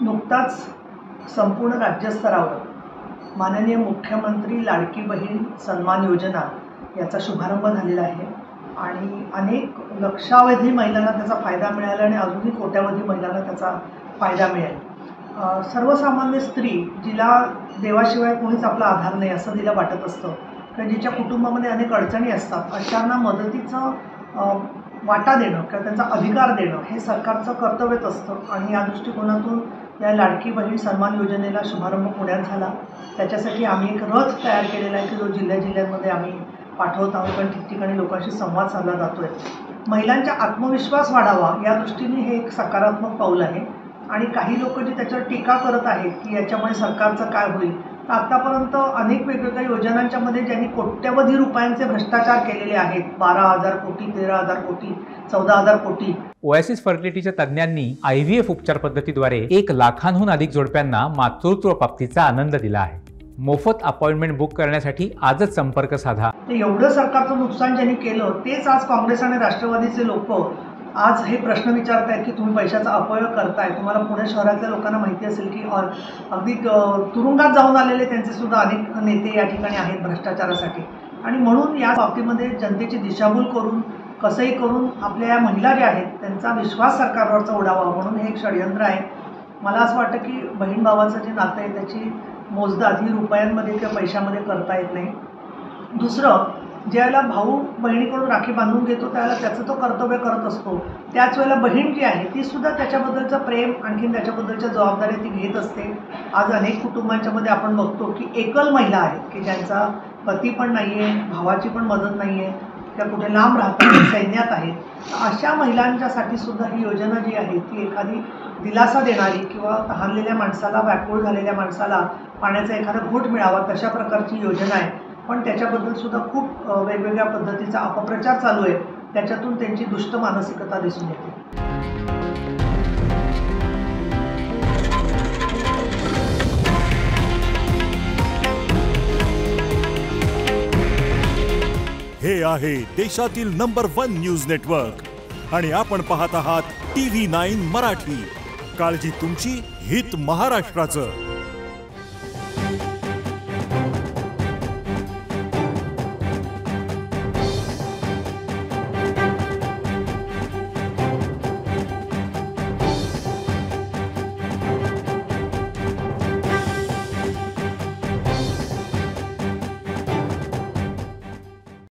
नुकताच संपूर्ण राज्यस्तरावर माननीय मुख्यमंत्री लाडकी बहीण सन्मान योजना याचा शुभारंभ झालेला आहे आणि अनेक लक्षावधी महिलांना त्याचा फायदा मिळाला आणि अजूनही कोट्यावधी महिलांना त्याचा फायदा मिळेल। सर्वसामान्य स्त्री जिला देवाशिवाय कोणीच आपला आधार नाही असं तिला वाटत असतं किंवा जिच्या कुटुंबामध्ये अनेक अडचणी असतात, अशांना मदतीचं वाटा देणं किंवा त्यांचा अधिकार देणं हे सरकारचं कर्तव्यच असतं आणि या दृष्टिकोनातून या लाडकी बहीण सन्मान योजनेला शुभारंभ पुण्यात झाला। त्याच्यासाठी आम्ही एक रथ तयार केलेला आहे की जो जिल्ह्याजिल्ह्यांमध्ये आम्ही पाठवत आहोत आणि ठिकठिकाणी लोकांशी संवाद साधला जातोय। महिलांचा आत्मविश्वास वाढावा या दृष्टीने हे एक सकारात्मक पाऊल आहे आणि काही लोक जे त्याच्यावर टीका करत आहेत की याच्यामुळे सरकारचं काय होईल, तर आतापर्यंत अनेक वेगवेगळ्या योजनांच्या मध्ये ज्यांनी कोट्यवधी रुपयांचे भ्रष्टाचार केलेले आहेत, 12,000 कोटी, 13,000 कोटी, 14,000 कोटी। ओएसिस फर्टिलिटीच्या तज्ञांनी IVF उपचार पद्धतीद्वारे 1 लाखांहून अधिक जोडप्यांना मातृत्व प्राप्तीचा आनंद दिला आहे। मोफत अपॉइंटमेंट बुक करण्यासाठी आजच संपर्क साधा। एवढं सरकारचं नुकसान ज्यांनी केलं तेच आज काँग्रेस आणि राष्ट्रवादीचे लोक आज हे प्रश्न विचारतायत की तुम्ही पैशाचा अपव्यय करताय। तुम्हाला पुणे शहरातल्या लोकांना माहिती असेल की अगदी तुरुंगात जाऊन आलेले त्यांचे सुद्धा अनेक नेते या ठिकाणी आहेत भ्रष्टाचारासाठी आणि म्हणून या बाबतीमध्ये जनतेची दिशाभूल करून कसंही करून आपल्या या महिला ज्या आहेत त्यांचा विश्वास सरकारवरचा उडावा म्हणून हे एक षडयंत्र आहे। मला असं वाटतं की बहीण भावाचं जे नातं आहे त्याची मोजदाद ही रुपयांमध्ये किंवा पैशामध्ये करता येत नाही। दुसरं, ज्यावेळेला भाऊ बहिणीकडून राखी बांधून घेतो त्यावेळेला त्याचं तो कर्तव्य करत असतो, त्याच वेळेला बहीण जी आहे ती सुद्धा त्याच्याबद्दलचं प्रेम आणखीन त्याच्याबद्दलच्या जबाबदाऱ्या ती घेत असते। आज अनेक कुटुंबांच्यामध्ये आपण बघतो की एकल महिला आहेत की ज्यांचा पती पण नाही आहे, भावाची पण मदत नाही आहे, त्या कुठे लांब राहतात, सैन्यात आहेत। अशा महिलांच्यासाठी सुद्धा ही योजना जी आहे ती एखादी दिलासा देणारी किंवा तहानलेल्या माणसाला, व्याकुळ झालेल्या माणसाला पाण्याचा एखादा घोट मिळावा तशा प्रकारची योजना आहे। पण त्याच्याबद्दल सुद्धा खूप वेगवेगळ्या पद्धतीचा अपप्रचार चालू आहे, त्याच्यातून त्यांची दुष्ट मानसिकता दिसून येते। हे आहे देशातील नंबर 1 न्यूज नेटवर्क आणि आपण पाहत आहात TV9 मराठी। काळजी तुमची, हित महाराष्ट्राचं।